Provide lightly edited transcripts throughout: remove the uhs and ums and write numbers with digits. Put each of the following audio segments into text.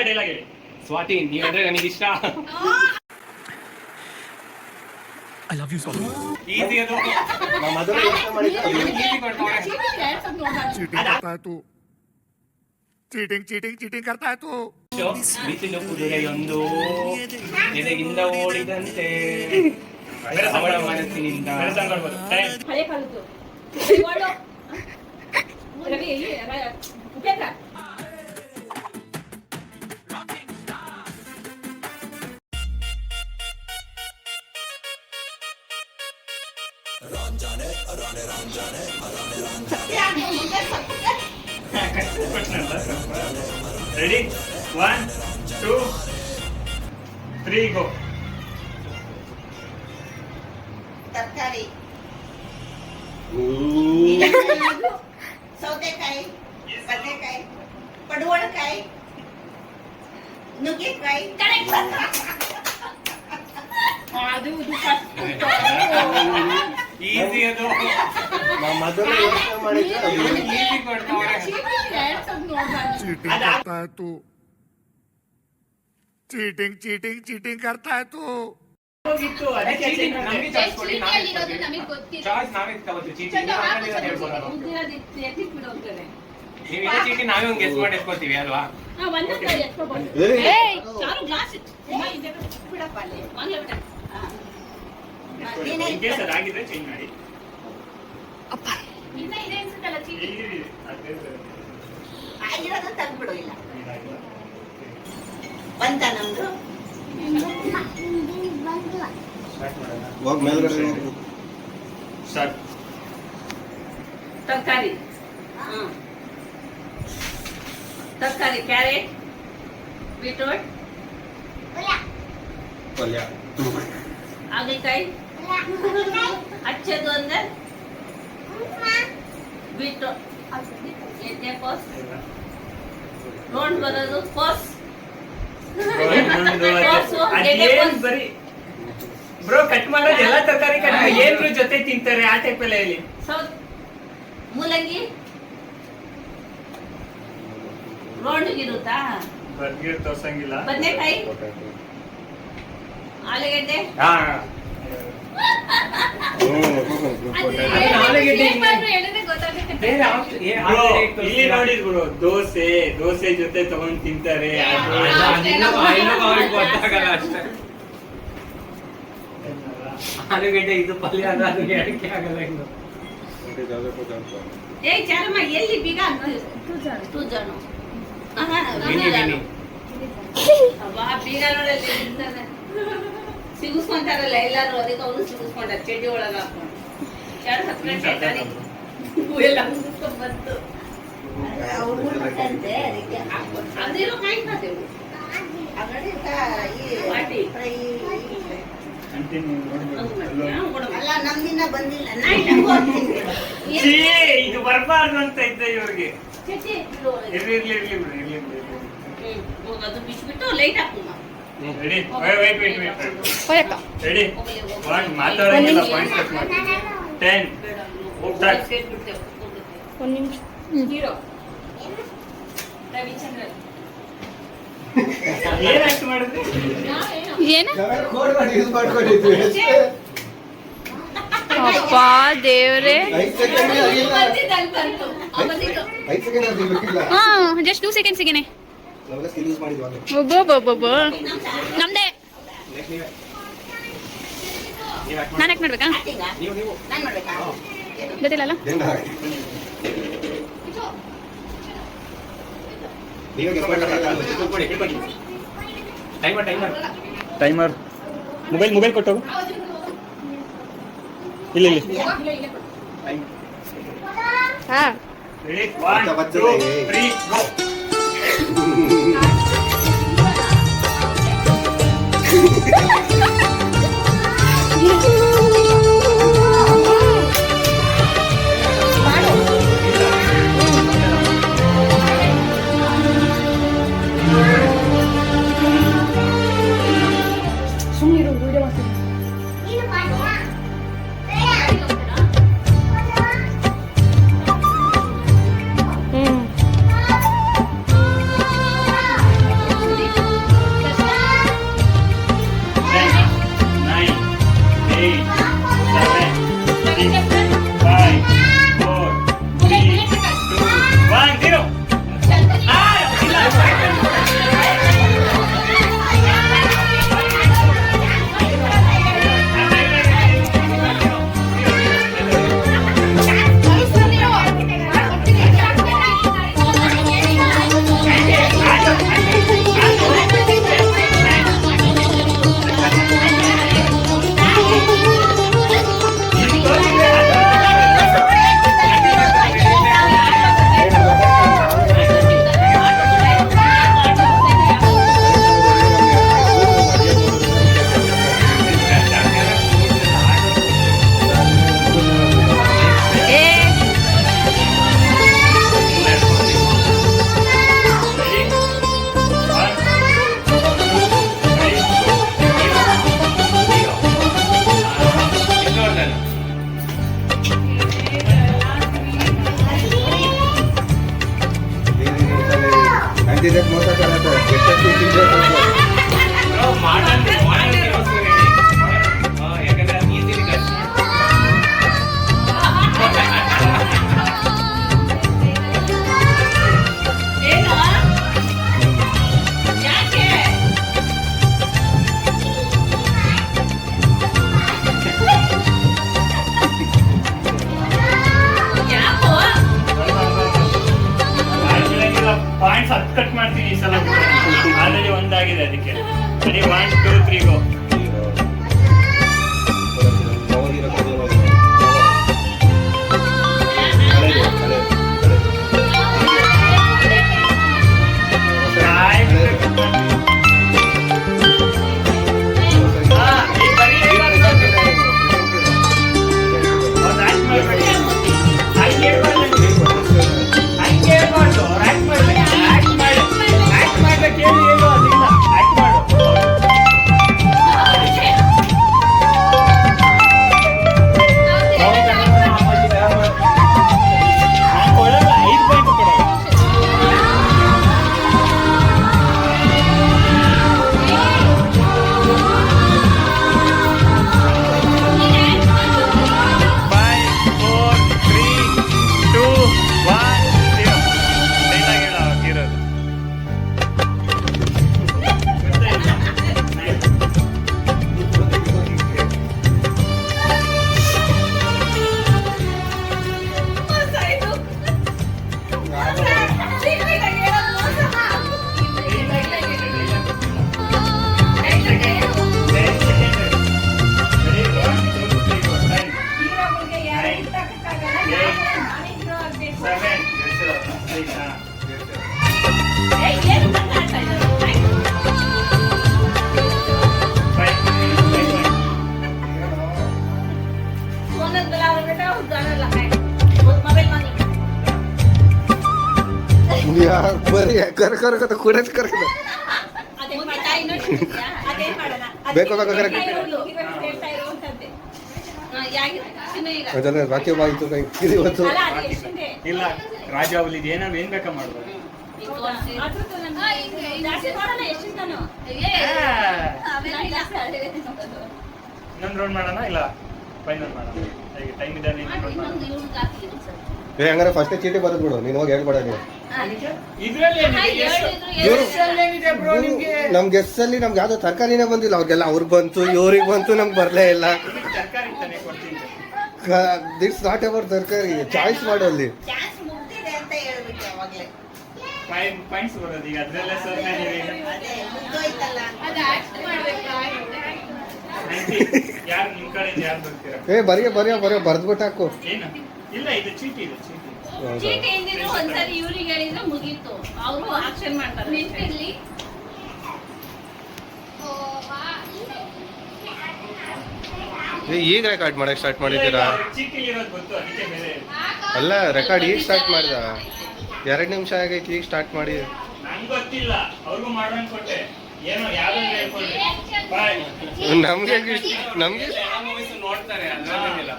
Dialogue ಹೇಳಿ. ಸ್ವಾತಿ ನೀವಂದ್ರೆ ನನಗೆ ಇಷ್ಟ. I love you Swathi. Easy ಅದು. ಮೊದಲು ಯೋಚನೆ ಮಾಡಿದ್ರೆ ಈಸಿ ಕೊಡ್ತಾರೆ. ಚೀಟಿಂಗ್ करता है तू. ಬಿಸಿಲು ಕುದುರೆಯೊಂದು ಎದೆಗಿಂದ ಓಡಿದಂತೆ ಅವಳ ಮನಸ್ಸಿನಿಂದ. ಹಳೆ ಕಾಲದ್ದು ರವಿ ಉಪೇಂದ್ರ ರೆಡಿ 1 2 3 ಗೋ. ತರಕಾರಿ ಸೌತೆಕಾಯಿ, ಬದನೆಕಾಯಿ, ಪಡವಲಕಾಯಿ, ನುಗ್ಗೆಕಾಯಿ. ಅದು ಈಸಿ ಅದು. ಮೊದಲು ಯೋಚನೆ ಮಾಡಿದ್ರೆ ಈಸಿ ಕೊಡ್ತಾರೆ. चीटिंग करता है तू. ಹೋಗಿತ್ತು ಅದಕ್ಕೆ ನಮಗೆ ಚಾಯ್ಸ್ ಕೊಡಿ. ಚಾಯ್ಸ್ ನಾವೇ ತಗೋತೀವಿ. ಚೀಟಿ ನೀವಿದೆ ಚೀಟಿ ನಾವೇ ಒಂದು ಗೆಸ್ ಮಾಡಿ ಎತ್ಕೊಳ್ತೀವಿ ಅಲ್ವಾ? ಅದಾಗಿದ್ರೆ ಚೇಂಜ್ ಮಾಡಿ. ಆಗಿರೋದು ತೆಗ್ದ್ಬಿಡು. ಇಲ್ಲ ಬಂತ ನಮ್ದು. ಹೋಗಿ ಮೇಲ್ಗಡೆ ಸ್ಟಾರ್ಟ್. ತರಕಾರಿ ತರಕಾರಿ ಕ್ಯಾರೆಟ್, ಬೀಟ್ರೂಟ್, ಪಲ್ಯ, ಹಾಗಲಕಾಯಿ, ಹಚ್ಚದು ಅಂದ್ರೆ ಬೀಟ್ರೂಟ್, ಎಣ್ಣೆಕೋಸ್, ರೌಂಡ್ ಬರೋದು ಕೋಸ್. ಅದೇನ್ ಬರೀ ಬ್ರೋ ಕಟ್ ಮಾಡೋದು ಎಲ್ಲ ತರಕಾರಿ ಕಟ್ ಏನ್ರ ಜೊತೆ ತಿಂತಾರೆ ಆ ಟೈಪ್ ಎಲ್ಲ ಹೇಳಿ. ಮೂಲಂಗಿ ರೌಂಡ್ಗಿರುತ್ತಾ? ಬರ್ಗೀರ್ ತೋರ್ಸಂಗಿಲ್ಲ. ಬದನೆಕಾಯಿ, ಆಲೂಗಡ್ಡೆ, ಇಲ್ಲಿ ನೋಡಿದ್ರು ದೋಸೆ ಜೊತೆ ತಗೊಂಡ್ ತಿಂತಾರೆ. ಗೊತ್ತಾಗಲ್ಲ ಅಷ್ಟೇ. ಆಲೂಗಡ್ಡೆ ಇದು ಪಲ್ಯ ಅದು ಹೇಳಕ್ಕೆ ಆಗಲ್ಲ. ಇನ್ನು ಏ ಚಾರಮ್ಮ ಎಲ್ಲಿ ಬೀಗ ತೂಜಾನು ಬೀಗ ನೋಡಲ್ಲಿ ಸಿಗಿಸ್ಕೊಂತಾರಲ್ಲ ಎಲ್ಲಾರು. ಅದಕ್ಕೆ ಅವರು ಸಿಗಿಸ್ಕೊಂಡಾರ ಚಡ್ಡಿ ಒಳಗ ಹಾಕೊಂಡು. ಎರಡು ಹತ್ತು ಎಲ್ಲ ಮುಗಿಸ್ಕೊಂಡ್ ಬಂತು. ಅದಿರೋ ಕಾಯಿ ಮಾತೇವು ಅಲ್ಲ ನಮ್ದಿನ ಬಂದಿಲ್ಲ. ಇದು ಬರಬಾರ್ದು ಅಂತ ಇದ್ದ ಇವ್ರಿಗೆ. ಅದು ಬಿಚ್ಬಿಟ್ಟು ಲೈಟ್ ಹಾಕುಮ್ಮ. ರೆಡಿ ರೆಡಿ 1 ಮಾತಾಡೋಂಗಿಲ್ಲ. ಪಾಯಿಂಟ್ ಕಟ್ ಮಾಡಿ 10 ಒಂದು ನಿಮಿಷ. ಹೀರೋ ರವಿಚಂದ್ರನ್ ಏನಾಯ್ತು ಮಾಡಿದ್ರಿ? ಏನು ಕೋಡ್ ಮಾಡಿ ಯೂಸ್ ಮಾಡ್ಕೊಂಡಿದ್ವಿ. ಅಪ್ಪ ದೇವ್ರೆ. 5 ಸೆಕೆಂಡ್ ಆಗಿಲ್ಲ. 5 ಸೆಕೆಂಡ್ ಆಗಿಲ್ಲ. ಜಸ್ಟ್ 2 ಸೆಕೆಂಡ್ಸ್ಗೆನೆ ನಾವೆಲ್ಲ ಸ್ಕಿಲ್ ಯೂಸ್ ಮಾಡಿದ್ವಿ. ನಮ್ದೇ. ನಾನು ಯಾಕೆ ಮಾಡ್ಬೇಕಾ? ನಾನು ಮಾಡ್ಬೇಕಾ? ಗೊತ್ತಿಲ್ಲಲ್ಲ. ಟೈಮರ್ ಮೊಬೈಲ್ ಕೊಟ್ಟು ಇಲ್ಲ ಹಾ ರೆಡಿ 1 2 3 ಗೋ. ಬ್ರೋ ಮಾಡಲ್ ಯಾಕಂದ್ರೆ ಈಸಿಲಿ ಖರ್ಚು ಏನು ಯಾಕೆ ಯಾಕೋ ಪಾಯಿಂಟ್ಸ್ 10 ಕಟ್ ಮಾಡ್ತೀನಿ ಈ ಸಲ ಆಲ್ರೆಡಿ ಒಂದಾಗಿದೆ ಅದಕ್ಕೆ ಸರಿ 1 2 3 ಗೋ बरी कर कर कर कुठेच कर ಬೇಕು ಬೇಕು ಕರೆಕ್ಟ್ ಅದನ್ನ ರಾಜ್ಯ ಬಾಯಿತು ಕೈ ಇವತ್ತು ಇಲ್ಲ ರಾಜಾವಲಿ ಏನೋ ಏನ್ ಬೇಕಾ ಮಾಡ್ಬೋದು ಇನ್ನೊಂದು ರೌಂಡ್ ಮಾಡೋಣ ಇಲ್ಲ ಫೈನಲ್ ಮಾಡೋಣ ಈಗ ಟೈಮ್ ಇದೆ ಹಂಗಾರೆ ಫಸ್ಟ್ ಚೀಟಿ ಬರೋದು ಬಿಡು ನೀನು ಹೋಗಿ ಹೇಳ್ಬೇಡ ನೀವು ನಮ್ ಗೆಸ್ಟ್ ಅಲ್ಲಿ ನಮ್ಗೆ ಯಾವ್ದೋ ತರಕಾರಿನೇ ಬಂದಿಲ್ಲ ಅವ್ರಿಗೆಲ್ಲ ಅವ್ರಿಗೆ ಬಂತು ಇವ್ರಿಗೆ ಬಂತು ನಮ್ಗೆ ಬರ್ಲೇ ಇಲ್ಲ ದಿಟ್ಸ್ ನಾಟ್ ಎವರ್ ತರಕಾರಿ ಚಾಯ್ಸ್ ಮಾಡು ಅಲ್ಲಿ ಪಾಯಿಂಟ್ಸ್ ಬರೋದು ಈಗ ಅದ್ರಲ್ಲೇ ಸರ್ ಯಾರು ನಿಮ್ ಕಡೆ ಯಾರು ಬರ್ತೀರಾ ಬರಿಯ ಬರಿಯ ಬರಿಯ ಬರ್ದ್ಬಿಟ್ಟು ಹಾಕು ಏನು ಇಲ್ಲ ಇದು ಚೀಟಿ ಇದೆ ಚೀಟಿ ಚೀಟಿ ಏನಿದ್ರು ಒಂದ್ಸರಿ ಇವ್ರಿಗೆ ಹೇಳಿದ್ರೆ ಮುಗೀತು ಅವರು ಆಕ್ಷನ್ ಮಾಡ್ತಾರೆ ನೆನ್ಪಿರ್ಲಿ ಈಗ ರೆಕಾರ್ಡ್ ಮಾಡಕ್ ಸ್ಟಾರ್ಟ್ ಮಾಡಿದ್ದೀರಾ ಚೀಟಿ ಇರೋದು ಗೊತ್ತು ಅದಕ್ಕೆ ಬೇರೆ ಅಲ್ಲ ರೆಕಾರ್ಡ್ ಈಗ ಸ್ಟಾರ್ಟ್ ಮಾಡ್ದ 2 ನಿಮಿಷ ಆಗೈತಿ ಈಗ ಸ್ಟಾರ್ಟ್ ಮಾಡಿ ನಂಗೆ ಗೊತ್ತಿಲ್ಲ ಅವ್ರಿಗೂ ಮಾಡೋಣ ಕೊಟ್ಟೆ ಏನೋ ಯಾವ್ದು ಹೇಳ್ಕೊಂಡ್ರೆ ಬಾಯ್ ನಮ್ಗೆ ನೋಡ್ತಾರೆ ಅದ್ರಲ್ಲೇನಿಲ್ಲ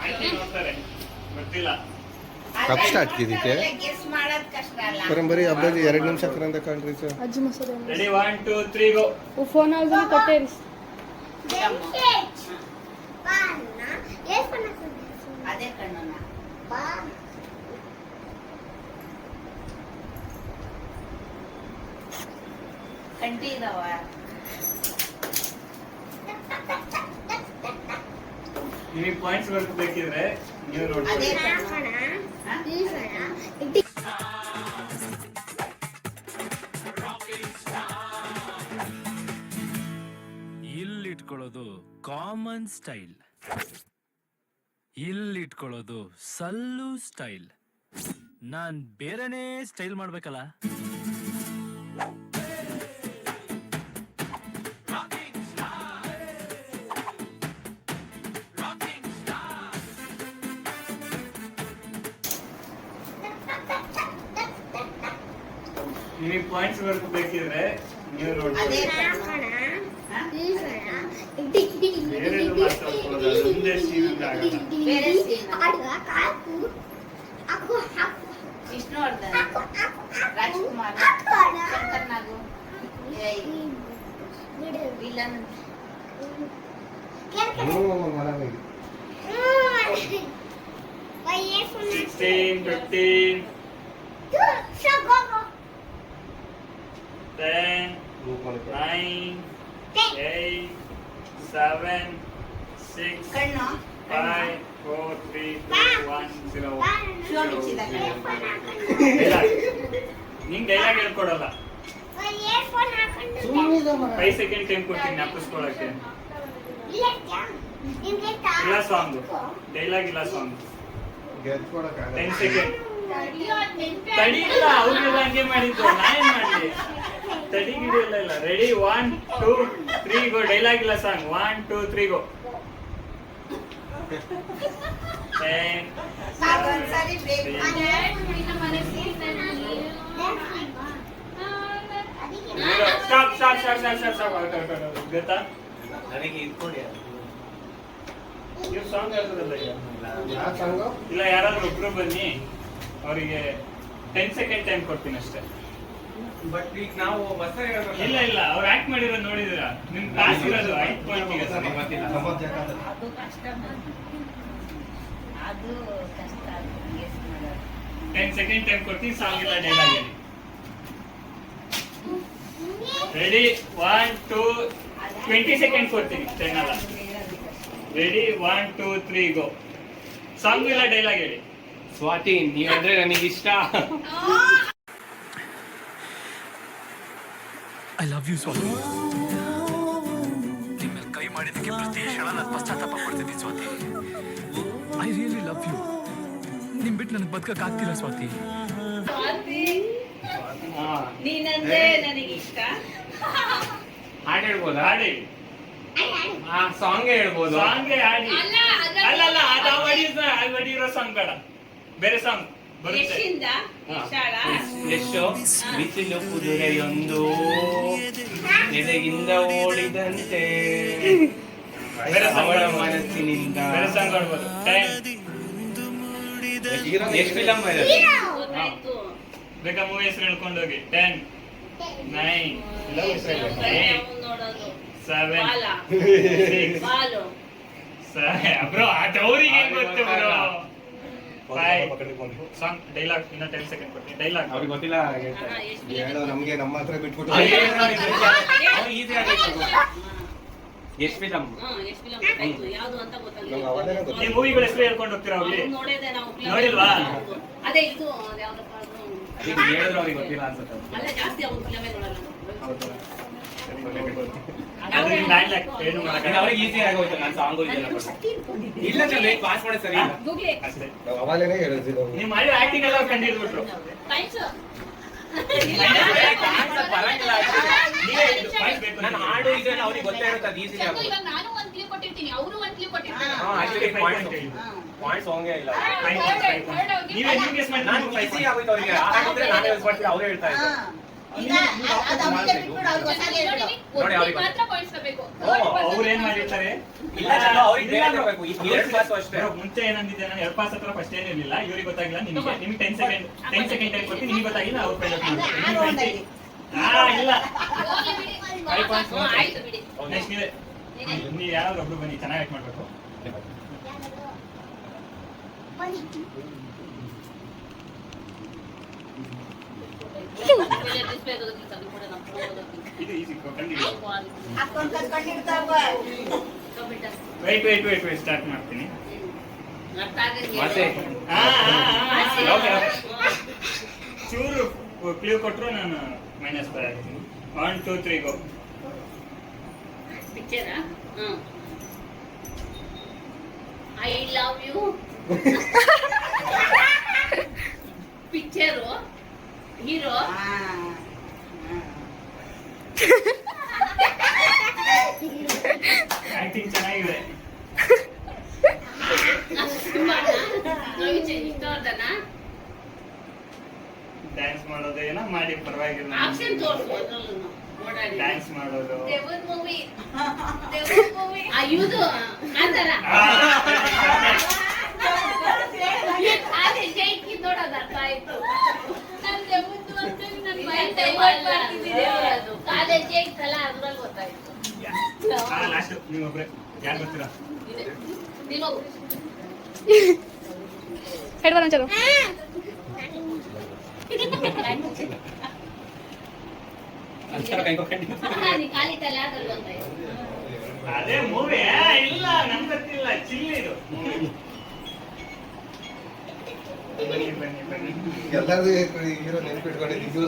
ಆಂಟಿ ನೋಡ್ತಾರೆ ಗೊತ್ತಿಲ್ಲ ಕಪ್ ಸ್ಟಾರ್ಟ್ ಕಿದೀತೆ ಬರೀ ಹಬ್ಬದ 2 ನಿಮಿಷ ಕರಂದ ಕಾಣ್ರಿ ಸರ್ ಅಜ್ಜಿ ಮಸಾಲೆ ರೆಡಿ 1 2 3 ಗೋ ಫೋನ್ ಆಗಿ ಕಟ್ಟೇರಿ ಅದೇ ಕಣ್ಣನ ಕಂಟಿ ಇದಾವ ನಿಮಗೆ ಪಾಯಿಂಟ್ಸ್ ಬೇಕಿದ್ರೆ ನೀವು ನೋಡ್ಕೊಳ್ಳಿ ಇಲ್ಲಿಟ್ಕೊಳ್ಳೋದು ಕಾಮನ್ ಸ್ಟೈಲ್, ಇಲ್ಲಿಟ್ಕೊಳ್ಳೋದು ಸಲ್ಲು ಸ್ಟೈಲ್. ನಾನ್ ಬೇರೆನೇ ಸ್ಟೈಲ್ ಮಾಡ್ಬೇಕಲ್ಲ. ನಿಮಗೆ ಪಾಯಿಂಟ್ಸ್ ಬೇಕಿದ್ರೆ ನೀವು ನೋಡ್ಕೊಳ್ಳಿ. ಬೇರೆದು ಮಾತಾಡ್ಕೊಳ್ಳೋದು ಅದೊಂದೇ scene ಅಂತ ಆಗಲ್ಲ. ವಿಷ್ಣುವರ್ಧನ್, ರಾಜ್ಕುಮಾರ್, ಶಂಕರ್ ನಾಗು, ವಿಲನ್. ಮನವಿಗೆ 16, 15, 10, 9, 8, 7, 6, ಕಣ್ಣು 5, 4, 3, 2, 1, 0. ಶಿವ ಮಿಚ್ಚಿದಾಗ. ನಿಂಗೆ ಡೈಲಾಗ್ ಹೇಳ್ಕೊಡಲ್ಲ. 5 ಸೆಕೆಂಡ್ ಟೈಮ್ ಕೊಡ್ತೀನಿ ಜ್ಞಾಪಿಸ್ಕೊಳಕ್ಕೆ. ಇಲ್ಲ ಸಾಂಗ್ ಡೈಲಾಗ್ ಇಲ್ಲ ಸಾಂಗ್. 10 ಸೆಕೆಂಡ್ ತಡಿ ಇಲ್ಲ, ಅವ್ರಿಗೆಲ್ಲ ಹಂಗೆ ಮಾಡಿದ್ದು, ನಾನೇನ್ ಮಾಡ್ಲಿ? ತಡಿ ಗಿಡಿ ಇಲ್ಲ. ರೆಡಿ 1, 2, 3 ಗೋ. ಡೈಲಾಗ್ ಇಲ್ಲ ಸಾಂಗ್. 1, 2, 3 ಗೋ. 10, ನಾವೊಂದ್ಸರಿ break ಮಾಡಿ. ಸ್ಟಾಪ್. ಗೊತ್ತಾ ನನಗೆ ಇಟ್ಕೊಡಿ ಇವ್ ಸಾಂಗ್ ಹೇಳ್ತದಲ್ಲ ಈಗ. ಯಾವ ಸಾಂಗು? ಇಲ್ಲ ಯಾರಾದ್ರೂ ಒಬ್ರು ಬನ್ನಿ, ಅವರಿಗೆ 10 ಸೆಕೆಂಡ್ ಟೈಮ್ ಕೊಡ್ತೀನಿ ಅಷ್ಟೇ. ಬಟ್ ಈಗ ನಾವು ಬಸ್ ಇಲ್ಲ ಅವ್ರು ಆಕ್ಟ್ ಮಾಡಿರೋದು ನೋಡಿದಿರಾ? ನಿಮ್ ಕ್ಲಾಸ್ ಇರೋದು 5 ಪಾಯಿಂಟ್ ಈಗ ಸರ್. ಅದು ಕಷ್ಟ ಅದು ಕಷ್ಟ ಗೆಸ್ ಮಾಡೋದು. 10 ಸೆಕೆಂಡ್ ಟೈಮ್ ಕೊಡ್ತೀನಿ, ಸಾಂಗ್ ಇಲ್ಲ ಡೈಲಾಗ್ ಹೇಳಿ. ರೆಡಿ 1, 2, 20 ಸೆಕೆಂಡ್ ಕೊಡ್ತೀನಿ, 10 ಅಲ್ಲ. Ready 1, 2, 3 go. ಸಾಂಗ್ ಇಲ್ಲ ಡೈಲಾಗ್ ಹೇಳಿ. ಸ್ವಾತಿ ನೀವಂದ್ರೆ ನನಗಿಷ್ಟ. I love you Swathi. ನಿಮ್ಮ ಕೈ ಮಾಡಿದ್ದಕ್ಕೆ ಪ್ರತಿ ಕ್ಷಣ ನಾನು ಪಶ್ಚಾತ್ತಾಪ ಪಡ್ತಿದ್ದೀನಿ Swathi. I really love you. ನಿಮ್ ಬಿಟ್ಟು ನನಗೆ ಬದುಕಕ್ಕಾಗ್ತಿಲ್ಲ ಸ್ವಾತಿ. ಸ್ವಾತಿ, ಹಾ ನೀನಂದ್ರೆ ನನಗಿಷ್ಟ. ಹಾಡು ಹೇಳ್ಬೋದಾ? ಹಾಡಿ. ಸಾಂಗ್ ಹೇಳ್ಬೋದು. ಸಾಂಗ್ ಹಾಡಿ. ಅಲ್ಲ ಅದು ಹೊಡಿರೋ ಸಾಂಗ್ ಬೇಡ, ಬೇರೆ ಸಾಂಗ್ ಬರುತ್ತೆ. ಯಶಿಂದ ಯಶಾಳ ಎಷ್ಟು ಬಿಸಿಲು ಕುದುರೆಯೊಂದು ಎದೆಗಿಂದ ಓಡಿದಂತೆ ಬೇರೆ ಸಾಂಗ್ ಅವಳ ಆಡ್ಬೋದು. ಮನಸ್ಸಿನಿಂದ ಬೇರೆ ಸಾಂಗ್ ಆಡ್ಬೋದು. 10 ಎಷ್ಟು ಫಿಲಮ್ ಗೊತ್ತಾಯ್ತು. ಬೇಕಾ ಮೂವಿ ಹೆಸರು ಹೇಳ್ಕೊಂಡು ಹೋಗಿ. 10, 9, ಇಲ್ಲ ಹೆಸರು ಹೇಳಿ. 8, ನೋಡೋದು 7, ಬಾಲ 6, ಬಾಲು ಬ್ರೋ ಅದು ಅವ್ರಿಗೆ ಗೊತ್ತು ಬ್ರೋ. 5 ಸಾಂಗ್ ಡೈಲಾಗ್ ಇನ್ನ 10 ಸೆಕೆಂಡ್ ಕೊಡ್ತೀನಿ. ಡೈಲಾಗ್ ಅವ್ರಿಗೆ ಗೊತ್ತಿಲ್ಲ ಹೇಳೋ ನಮ್ಗೆ ನಮ್ಮ ಹತ್ರ ಬಿಟ್ಬಿಟ್ಟು ಈಸಿ ಆಗಿತ್ತು. ಎಷ್ಟು ಫಿಲಮ್? ಎಷ್ಟು ಫಿಲಂ ಗೊತ್ತಾಯ್ತು, ಯಾವ್ದು ಅಂತ ನಂಗೆ ಅವಾಗಲೇ ಈ ಗೊತ್ತಾಯ್ತು. ಮೂವಿಗಳ ಹೆಸರು ಹೇಳ್ಕೊಂಡು ಹೋಗ್ತೀರಾ ಹೋಗ್ಲಿ. ಅವ್ರು ನೋಡಿದೆ ನಾವು film. ನೋಡಿಲ್ವಾ? ಅದೇ ಇದು ಯಾವ್ದಪ್ಪ ಅದು? ಈಗ ಹೇಳಿದ್ರು ಅವ್ರಿಗೆ ಗೊತ್ತಿಲ್ಲ ಅನ್ಸುತ್ತೆ. ಅಲ್ಲ ಜಾಸ್ತಿ ಅವ್ರ ಫಿಲಮೇ ನೋಡಲ್ಲ ಅದು ಡೈಲಾಗ್ ಏನು ಈಗ ಮಾಡಕ್ಕೆ ಅವ್ರಿಗೆ ಈಸಿ ಆಗೋಯ್ತು. ನಾನು ಸಾಂಗು ಇದೆಲ್ಲ ಇಲ್ಲ ಚಲ್ ಪಾಸ್ ಮಾಡಿ ಸರಿ ಇಲ್ಲ. ಗೂಗ್ಲಿ ಅಷ್ಟೇ. ನಾವು ಅವಾಗಲೇ ಹೇಳಿದ್ವಿ ನಾವು. ನೀವು ಮಾಡಿರೋ ಆಕ್ಟಿಂಗ್ ಎಲ್ಲ ಕಂಡು ಹಿಡಿದ್ಬಿಟ್ರು. ಥ್ಯಾಂಕ್ಸ್. ಬರಂಗಿಲ್ಲ. ನೀವೇ ಇದು ಪಾಯಿಂಟ್ ಬೇಕು ನಾನು ಹಾಡು ಇದೆಲ್ಲ ಅವ್ರಿಗೆ ಗೊತ್ತೇ ಇರುತ್ತೆ, ಅದು ಈಸಿ ಆಗೋದು. ಇವಾಗ ನಾನು ಒಂದ್ ಕ್ಲಿಪ್ ಕೊಟ್ಟಿರ್ತೀನಿ, ಅವರು ಒಂದ್ ಕ್ಲಿಪ್ ಕೊಟ್ಟಿರ್ತಾರೆ. ಆಕ್ಚುಲಿ ಪಾಯಿಂಟ್ಸ್ ಹೋಗೇ ಇಲ್ಲ. ನೀವೇ ನೀವು ಗೆಸ್ ಮಾಡಿ. ನಾನು ಈಸಿ ಆಗೋಯ್ತು ಅವರಿಗೆ. ಹಾಡಿದ್ರೆ ನಾನೇ ಯೂಸ್ ಮಾಡ್ತೀನಿ, ಅವರೇ ಹೇಳ್ತಾ ಇದ್ರು. ನೋಡಿ, ಅವ್ರಿಗೆ ಮಾತ್ರ ಪಾಯಿಂಟ್ಸ್ ತರಬೇಕು. ಅವ್ರು ಏನ್ ಮಾಡಿರ್ತಾರೆ? ಇಲ್ಲ ಚಲೋ ಅವ್ರಿಗೆ ಬೇರೆ ಇರ್ಬೇಕು. ಈ 2 ಕ್ಲಾಸ್ ಅಷ್ಟೇ. ಬ್ರೋ, ಮುಂಚೆ ಏನಂದಿದ್ದೆ ನಾನು 2 ಪಾಸ್ ಹತ್ರ ಫಸ್ಟ್ ಏನಿರಲಿಲ್ಲ. ಇವ್ರಿಗೆ ಗೊತ್ತಾಗಿಲ್ಲ, ನಿಮಗೆ 10 ಸೆಕೆಂಡ್ ಟೈಮ್ ಕೊಡ್ತೀನಿ. ನಿಮಗೆ ಗೊತ್ತಾಗಿಲ್ಲ, ಅವ್ರು ಪೈಲಟ್ ಇಲ್ಲ. 5 ಪಾಯಿಂಟ್ಸ್. ಆಯ್ತು ಬಿಡಿ. ನೆಕ್ಸ್ಟ್ ನೀವೇ. ನೀವು ಯಾರಾದ್ರೂ ಒಬ್ರು ಬನ್ನಿ, ಚೆನ್ನಾಗಿ ಆಕ್ಟ್ ಮಾಡ್ಬೇಕು. ಡಿಸ್ಪ್ಲೇ ಆಗೋದಕ್ಕೆ ಅದು ಕೂಡ ನಾವು ಹೋಗೋದಕ್ಕೆ. ಇದು ಈಸಿ ಕಂಡಿಲ್ಲ. ಹಾಕೊಂಡು ಕಟ್ಕೊಂಡಿರ್ತಾವ. ವೇಟ್ ಸ್ಟಾರ್ಟ್ ಮಾಡ್ತೀನಿ. ಅರ್ಥ ಆಗಂಗೆ ಮತ್ತೆ ಚೂರು ಕ್ಲೂ ಕೊಟ್ಟರು ನಾನು ಮೈನಸ್ ಬೈ ಆಗ್ತೀನಿ. 1, 2, 3 ಗೋ. ಪಿಕ್ಚರಾ? I love you. Picture hero acting ಚೆನ್ನಾಗಿದೆ. ಇಷ್ಟವರ್ಧನ ಡ್ಯಾನ್ಸ್ ಮಾಡೋದು ಏನೋ ಮಾಡಿ ಪರವಾಗಿಲ್ಲ. ಆಕ್ಷನ್ ತೋರಿಸು ಅದ್ರಲ್ಲೂ ಓಡಾಡಿ ಡ್ಯಾನ್ಸ್ ಮಾಡೋದು. ದೇವರ ಮೂವಿ ಇದು ಆತರ ಅದೇ ಜೈಕಿ ನೋಡೋದು ಅರ್ಥ ಆಯ್ತು. ಕಾಲೇಜ್ ಐತಲ್ಲ ಅದ್ರಲ್ಲಿ ಗೊತ್ತಾಯ್ತು. ಲಾಸ್ಟ್ ನೀವೊಬ್ರೆ ಯಾರು ಬರ್ತೀರಾ? ನೀನೊಬ್ರು. ಹೆಡ್ ಬರೋಣ ಚಲೋ. ನೀ ಕಾಲಿತಲ್ಲ ಅದ್ರಲ್ಲಿ ಗೊತ್ತಾಯ್ತು. ಅದೇ ಮೂವಿ ಇಲ್ಲ ನಮ್ಗೆ ಗೊತ್ತಿಲ್ಲ, ಚಿಲ್ಲಿ ಇದು ಬನ್ನಿ ಬನ್ನಿ ಬನ್ನಿ. ಎಲ್ಲರದು ಹೀರೋ ನೆನ್ಪಿಟ್ಕೊಂಡಿದ್ದು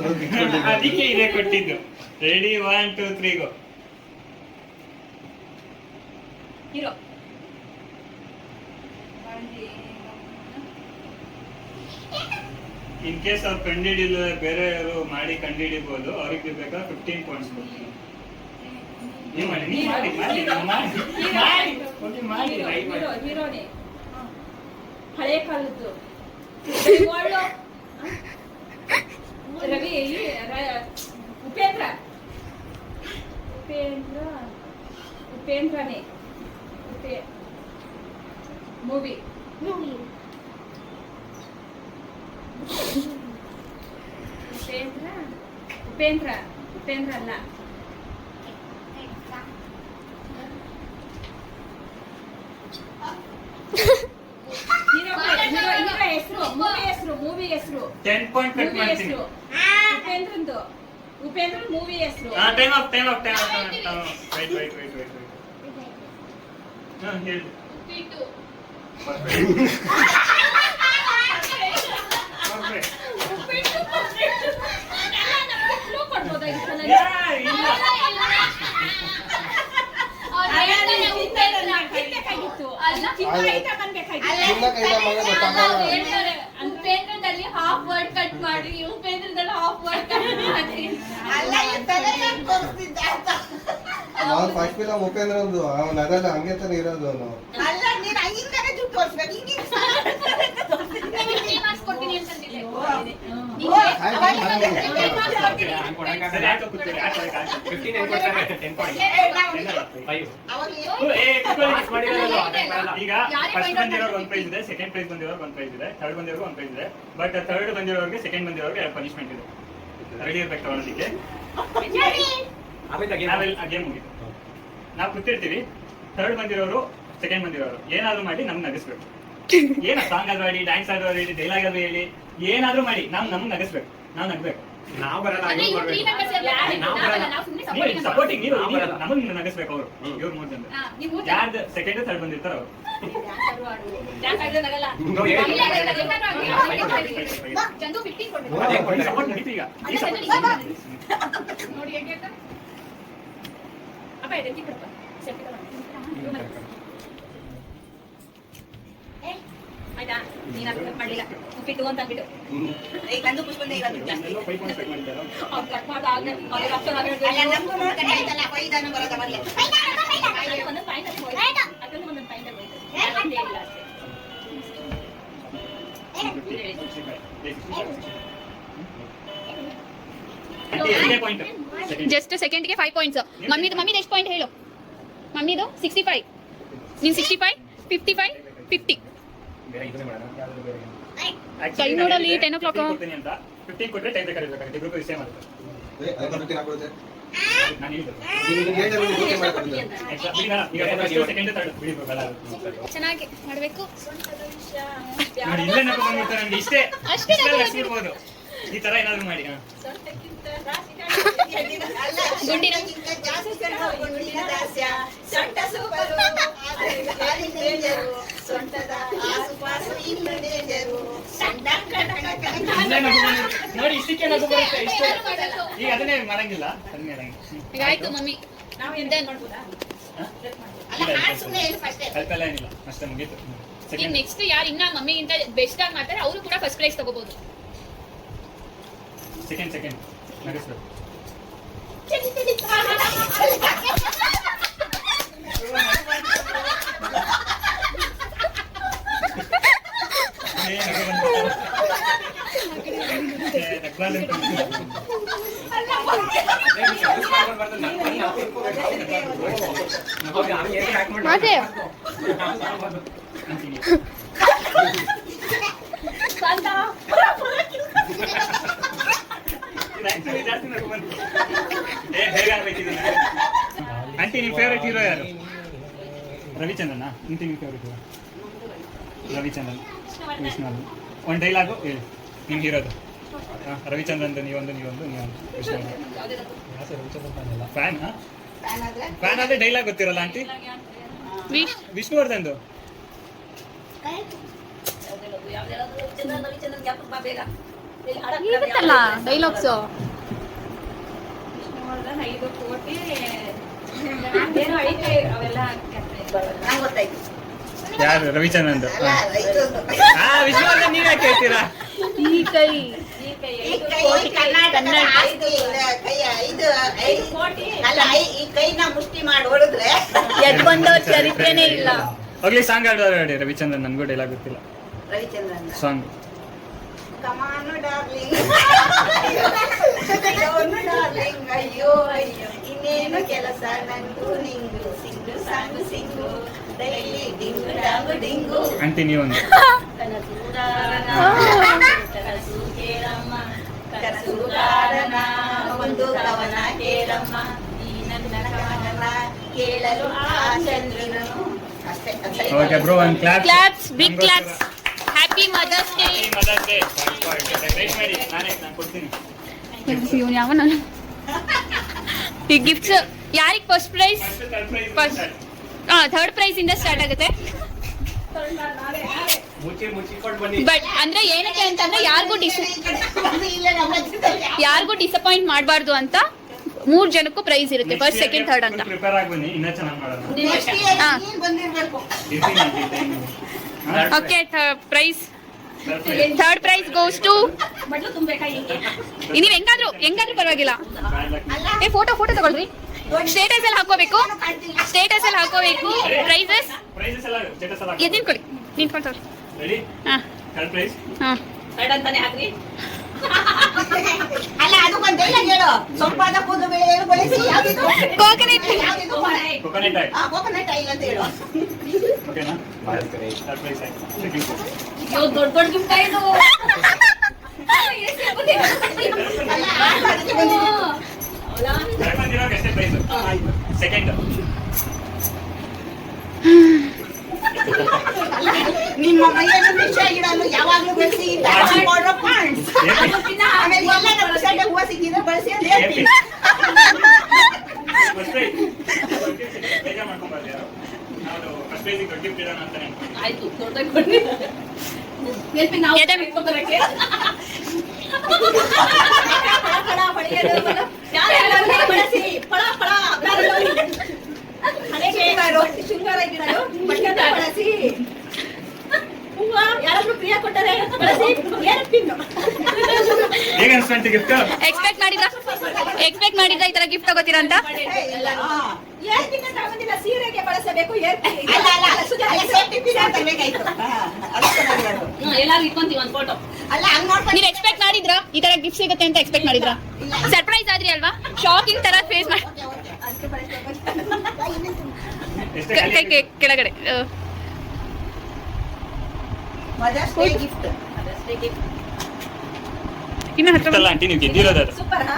ಅದಕ್ಕೆ ಇದೇ ಕೊಟ್ಟಿದ್ದು. Ready 1 2 3 go. Hero in case ಅವ್ರು ಕಂಡಿಡಿಲ್ಲ ಬೇರೆಯವರು ಮಾಡಿ ಕಂಡಿಡಿಬಹುದು, ಅವ್ರಿಗೆ ಬೇಕಾದ್ರೆ 15 ಪಾಯಿಂಟ್ಸ್ ಕೊಡ್ತೀನಿ. ನೀವು ಮಾಡಿ ನೀವು ಮಾಡಿ ಮಾಡಿ ಮಾಡಿ ಓಕೆ ಮಾಡಿ ರೈಟ್ ಮಾಡಿ. ಹೀರೋನೇ ಹಳೆ ಕಾಲದ್ದು ಒಳ್ಳು ರವಿ ಉಪೇಂದ್ರ ಉಪೇಂದ್ರ ಉಪೇಂದ್ರನೇ ಮೂವಿ ಉಪೇಂದ್ರ ಉಪೇಂದ್ರ ಅಲ್ಲ ಮೂವಿ ಹೆಸರು 10 ಪಾಯಿಂಟ್ ಕಟ್ ಮಾಡ್ತೀನಿ. ಉಪೇಂದ್ರಂದು ಉಪೇಂದ್ರ ಮೂವಿ ಹೆಸರು. ಟೈಮ್ ಆಫ್ ವೇಟ್ ಹಾ ಹೇಳಿ. ಉಪ್ಪಿಟ್ಟು ಕೊಡ್ಬೋದಾಗಿತ್ತಲ್ಲ. ಉಪೇಂದ್ರದಲ್ಲಿ ಹಾಫ್ ವರ್ಡ್ ಕಟ್ ಮಾಡಿ, ಉಪೇಂದ್ರದಲ್ಲಿ ಹಾಫ್ ವರ್ಡ್ ಕಟ್ ಮಾಡಿ. ಅವ್ನು ಫಸ್ಟ್ ಫಿಲಮ್ ಉಪೇಂದ್ರ ಒಂದು ಅವನು ಅದಲ್ಲ ಹಂಗೆ ತಾನೆ ಇರೋದು ಅವನು. ಕೊಡ್ತೀನಿ ಅಂತಂದಿದ್ದೆ. ಸರಿ ಆಯ್ತು ಕೂತ್ಕೊಳ್ಳಿ, ಆಯ್ತು 15 ಏನ್ ಕೊಡ್ತಾರೆ? 10 ಪಾಯಿಂಟ್ 5. ಈಗ ಫಸ್ಟ್ ಬಂದಿರೋರು 1 ಪ್ರೈಸ್ ಇದೆ, ಸೆಕೆಂಡ್ ಪ್ರೈಸ್ ಬಂದಿರೋರು 1 ಪ್ರೈಸ್ ಇದೆ, ಥರ್ಡ್ ಬಂದಿರೋರು 1 ಪ್ರೈಸ್ ಇದೆ. ಬಟ್ ಥರ್ಡ್ ಬಂದಿರೋರಿಗೆ ಸೆಕೆಂಡ್ ಬಂದಿರೋರಿಗೆ ಪನಿಷ್ಮೆಂಟ್ ಇದೆ. ರೆಡಿ ಇರ್ಬೇಕು ತಗೊಳ್ಳೋದಕ್ಕೆ. ಗೇಮ್ ಮುಗಿತು. ನಾವು ಕೂತಿರ್ತೀವಿ, ಥರ್ಡ್ ಬಂದಿರೋರು ಸೆಕೆಂಡ್ ಬಂದಿರೋರು ಏನಾದ್ರು ಮಾಡಿ ನಮ್ಗೆ ನಗಿಸ್ಬೇಕು. ಏನ ಸಾಂಗ್ ಆದ್ರೂ ಆಡಿ, ಡ್ಯಾನ್ಸ್ ಆದ್ರೂ ಹೇಳಿ, ಡೈಲಾಗ್ ಆದ್ರೂ ಹೇಳಿ, ಏನಾದ್ರೂ ಮಾಡಿ ನಮ್ಗೆ ನಗಿಸ್ಬೇಕು, ನಾವು ನಗ್ಬೇಕು. ನಾವು ಬರಲ್ಲ, ಅಂದ್ರೆ ಇವ್ರು ಇವ್ರು ಬರ್ಬೇಕು. 3 members ಇರ್ತಾರೆ. ನಾವು ಸುಮ್ಮನೆ ಸಪೋರ್ಟಿಂಗ್ ನೀವು ನಮಗೆ ನಗಿಸ್ಬೇಕು. ಅವರು ಇವ್ರು 3 ಜನ ನೀವು ಯಾರ್ದು ಸೆಕೆಂಡ್ ಥರ್ಡ್ ಬಂದಿರ್ತಾರ ಅವರು. ಡ್ಯಾನ್ಸ್ ಆಡೋದಾಗಲ್ಲ. ನೋಡಿ, ಚಂದು 15 ಕೊಡ್ಬೇಕು. ಅದೇ ಕೊಡ್ತಾರೆ. ಸಪೋರ್ಟ್ ನಡೀತು ಈಗ. ಈ ಸಪೋರ್ಟ್ ನೋಡಿ ಹೆಂಗೆ ಅಂತ ಅಪ್ಪ ಇದಕ್ಕೆ ಕೊಡಪ್ಪ ಸೆಲ್ಫಿ ತಗೊಂಡು ಆಯ್ತಾ. ನೀನು ಅದು ಕಟ್ ಮಾಡಲಿಲ್ಲ, ಉಪ್ಪಿಟ್ಟು ಅಂತ ಅಂದ್ಬಿಟ್ಟು ನಂದು ಪುಷ್ಪಂದ ಇರೋದು ಜಾಸ್ತಿ. ಎಲ್ಲೋ 5 ಪಾಯಿಂಟ್ಸ್ ಕಟ್ ಮಾಡಿದ್ದಾರೆ. ಅವ್ರು ಕಟ್ ಮಾಡಾಗ ಅವ್ರಿಗೆ ಅರ್ಥ ಆಗಬೇಕು. ಅಲ್ಲ ನಮ್ಗೂ ನೋಡ್ಕೊಂಡು ಆಯ್ತಲ್ಲ, ಕೊಯ್ದಾನು ಬರೋದ ಬರ್ಲಿ. ಒಂದೊಂದು ಪಾಯಿಂಟ್ ಹೋಯ್ತು, ಅದೊಂದು ಒಂದೊಂದು ಪಾಯಿಂಟ್ ಹೋಯ್ತು. ಅಷ್ಟೇ ಇಲ್ಲ ಅಷ್ಟೇ. Just ಸೆಕೆಂಡ್ಗೆ 5 points. ಮಮ್ಮಿದು ಎಷ್ಟು ಪಾಯಿಂಟ್ ಹೇಳು? ಮಮ್ಮಿದು 65, ನೀನು 65, 55, 50. ಬೇರೆ ಇದನ್ನೇ ಮಾಡೋಣ. ಟೈಮ್ ನೋಡಲ್ಲಿ 10 o'clock. 15 ಕೊಟ್ಟರೆ ಟೈಮ್ ಬೇಕಾಗಿರ್ಬೇಕು. ಇಬ್ರಿಗೂ ಸೇಮ್ ಆಗುತ್ತೆ. ನಾನು ಸೆಕೆಂಡ್ ಥರ್ಡ್ ಬಿಡಿಬೇಕಲ್ಲ. ಚೆನ್ನಾಗಿ ಮಾಡಬೇಕು. ನೋಡಿ ಇಲ್ಲೇ ನಗು ಬಂದ್ಬಿಡ್ತಾರೆ ನನಗೆ. ಇಷ್ಟೇ ಅಷ್ಟೇ ನಗು ಬಿಡ್ಬೋದು. ಈ ತರ ಏನಾದ್ರು ಮಾಡಿ. ಗುಂಡಿನ ನೋಡಿ ಇಷ್ಟಕ್ಕೆ ನಗು ಬರುತ್ತೆ. ಇಷ್ಟೇ ಈಗ ಅದನ್ನೇ ಮಾಡಂಗಿಲ್ಲ. ಅದನ್ನೇ ಈಗ ಆಯ್ತು ಮಮ್ಮಿ. ನಾವು ಎಂತ ಮಾಡ್ಬೋದಾ? ಕಲ್ಪಲ್ಲ ಏನಿಲ್ಲ, ಅಷ್ಟೇ ಮುಗೀತು. ಈಗ ನೆಕ್ಸ್ಟ್ ಯಾರು ಇನ್ನ ಮಮ್ಮಿಗಿಂತ ಬೆಸ್ಟ್ ಆಗಿ ಮಾಡ್ತಾರೆ ಅವರು ಕೂಡ ಫಸ್ಟ್ ಪ್ರೈಸ್ ತಗೋಬಹುದು. ಸೆಕೆಂಡ್ ನಗಿಸ್ಬೇಕು. ಅದೇ actually ಜಾಸ್ತಿ ನಗು ಬಂತು. ಬೇಗ ಆಗ್ಬೇಕಿದೆ. ಆಂಟಿ ನಿಮ್ಮ ಫೇವರೇಟ್ ಹೀರೋ ಯಾರು? ರವಿಚಂದ್ರನ್. ಆಂಟಿ ನಿಮ್ಮ ಫೇವರೇಟ್ ಹೀರೋ? ರವಿಚಂದ್ರನ್, ವಿಷ್ಣು. ಒಂದು ಡೈಲಾಗು ಹೇಳಿ ನಿಮ್ಮ ಹೀರೋದು. ರವಿಚಂದ್ರನ್ ನೀವೊಂದು ವಿಷ್ಣು. ಫ್ಯಾನ್ ಫ್ಯಾನ್ ಆದ್ರೆ ಡೈಲಾಗ್ ಗೊತ್ತಿರಲ್ಲ ಆಂಟಿ? ವಿಷ್ಣುವರ್ಧನ್ದು ಇರುತ್ತಲ್ಲ ಡೈಲಾಗ್ಸು. 5 ಕೋಟಿ ಏನೋ ಐತೆ ಅವೆಲ್ಲ ನಂಗೆ ಗೊತ್ತಾಯ್ತು. ಯಾರು? ರವಿಚಂದ್ರನ್ದು. ವಿಷ್ಣುವರ್ಧನ್ ನೀವ್ ಯಾಕೆ ಹೇಳ್ತೀರಾ? ಈ ಕೈ ಕೋಟಿ ಕನ್ನಡ 5 ಕೋಟಿ ಅಲ್ಲ, ಈ ಕೈನ ಮುಷ್ಟಿ ಮಾಡಿ ಹೊಡೆದ್ರೆ ಎದ್ ಬಂದವ್ರ ಚರಿತ್ರೆನೇ ಇಲ್ಲ. ಹೋಗ್ಲಿ ಸಾಂಗ್ ಆಡೋರು ಹೇಳಿ. ರವಿಚಂದ್ರನ್ ನನ್ಗೂ ಡೈಲಾಗ್ ಗೊತ್ತಿಲ್ಲ. Ravichandran song come on darling darling ಅಯ್ಯೋ ಅಯ್ಯೋ ಇನ್ನೇನು ಕೆಲಸ ನಂದು ನಿಂಗು ಸಿಂಗು ಸಾಂಗು ಸಿಂಗು ಡೈಲಿ ಡಿಂಗು ಡಾಂಗು ಡಿಂಗು. ಆಂಟಿ ನೀವೊಂದು. ಕನಸು ಕೇಳಮ್ಮ ಕನಸುಗಾರನ ಒಂದು ಕವನ ಕೇಳಮ್ಮ ಈ ನನ್ನ ಕವನ ಕೇಳಲು ಆ ಚಂದ್ರನು. ಅಷ್ಟೇ ಓಕೆ ಬ್ರೋ, ಒಂದು claps, big claps. Happy mother's day. ನಾನು ಕೊಡ್ತೀನಿ. ಇವನು ಯಾವನ? ಈ ಗಿಫ್ಟ್ಸ್ ಯಾರಿಗೆ first prize? First third prize ಇಂದ ಸ್ಟಾರ್ಟ್ ಆಗುತ್ತೆ. ಮುಚ್ಚಿಕೊಂಡು ಬನ್ನಿ. ಬಟ್ ಅಂದ್ರೆ ಏನಕ್ಕೆ ಅಂತಂದ್ರೆ ಯಾರಿಗೂ ಡಿಸಪಾಯಿಂಟ್ ಮಾಡಬಾರ್ದು ಅಂತ 3 ಜನಕ್ಕೂ ಪ್ರೈಸ್ ಇರುತ್ತೆ, ಫಸ್ಟ್ ಸೆಕೆಂಡ್ ಥರ್ಡ್ ಅಂತ. ಪ್ರಿಪೇರ್ ಆಗಿ ಬನ್ನಿ, ಇನ್ನೂ ಚೆನ್ನಾಗಿ ಮಾಡೋಣ. Okay, prize third prize goes to ನೀವು ಹೆಂಗಾದ್ರೂ ಪರವಾಗಿಲ್ಲ. ಫೋಟೋ ತಗೊಳ್ರಿ. ಸ್ಟೇಟಸ್ ಅಲ್ಲಿ ಹಾಕೋಬೇಕು. ಪ್ರೈಸಸ್ ನಿಂತ್ಕೊಳ್ಳಿ. ನಿಂತ್ಕೊಳ್ತಾರೆ. ಅಂತಾನೆ ಹಾಕ್ರಿ. ಅಲ್ಲ ಅದಕ್ಕೊಂದು ಡೈಲಾಗ್ ಹೇಳು. ಸೊಂಪಾದ ಕೂದಲು ಬೆಳೆಯಲು ಬಳಸಿ ಯಾವ್ದಿದು? ಕೋಕೋನಟ್ ಆಯಿಲ್ ಅಂತ ಹೇಳು. ಓಕೆನಾ? ಅಯ್ಯೋ, ದೊಡ್ಡ ಗಿಫ್ಟ್ ಆಯ್ತು. ಸೆಕೆಂಡ್ ನಿಮ್ಮ ಮೈಯನ್ನು ಫ್ರೆಶ್ ಆಗಿಡಲು ಯಾವಾಗ್ಲೂ ಬೆಳೆಸಿ. ಆಮೇಲೆ ಎಲ್ಲ ನಮ್ಮ ಹೂವು ಸಿಕ್ಕಿದ್ರೆ ಬಳಸಿ ಅಂತ ಹೇಳ್ತೀನಿ. ಆಯ್ತು, ದೊಡ್ಡದಾಗಿ ಕೊಡ್ರಿ. ನೆನಪಿ ನಾವು ಬರಕ್ಕೆ ಬಳಸಿ ಫಳ ಶೃಂಗಾರ ಗಿಡಗಳು ಬಳಸಿ. ಹೂವ ಯಾರಾದ್ರೂ ಪ್ರಿಯ ಕೊಟ್ಟರೆ ಬಳಸಿ. ಏನು ಪಿನ್ನು ಹೇಗೆ ಅನ್ಸ್ಕೊಂತ ಗಿಫ್ಟ್? ಎಕ್ಸ್ಪೆಕ್ಟ್ ಮಾಡಿದ್ರ ಈ ತರ ಗಿಫ್ಟ್ ತಗೋತೀರಾ ಅಂತ? ಸೀರೆಗೆ ಬಳಸಬೇಕು. ಎಲ್ಲಾರು ಇಟ್ಕೊಂತೀವಿ ಒಂದು ಫೋಟೋ. ಅಲ್ಲ ಹಂಗ್ ನೋಡ್ಕೊಂಡು ನೀವ್ ಎಕ್ಸ್ಪೆಕ್ಟ್ ಮಾಡಿದ್ರ ಈ ತರ ಗಿಫ್ಟ್ ಸಿಗುತ್ತೆ ಅಂತ ಎಕ್ಸ್ಪೆಕ್ಟ್ ಮಾಡಿದ್ರ? ಸರ್ಪ್ರೈಸ್ ಆದ್ರಿ ಅಲ್ವಾ? ಶಾಕಿಂಗ್ ತರ ಫೇಸ್ ಮಾಡಿ ಕೆಳಗಡೆ. Mother's day gift. ಇನ್ನು ಹತ್ರ ಆಂಟಿ ನೀವು ಗೆದ್ದಿರೋದು. ಸೂಪರ್. ಹಾ,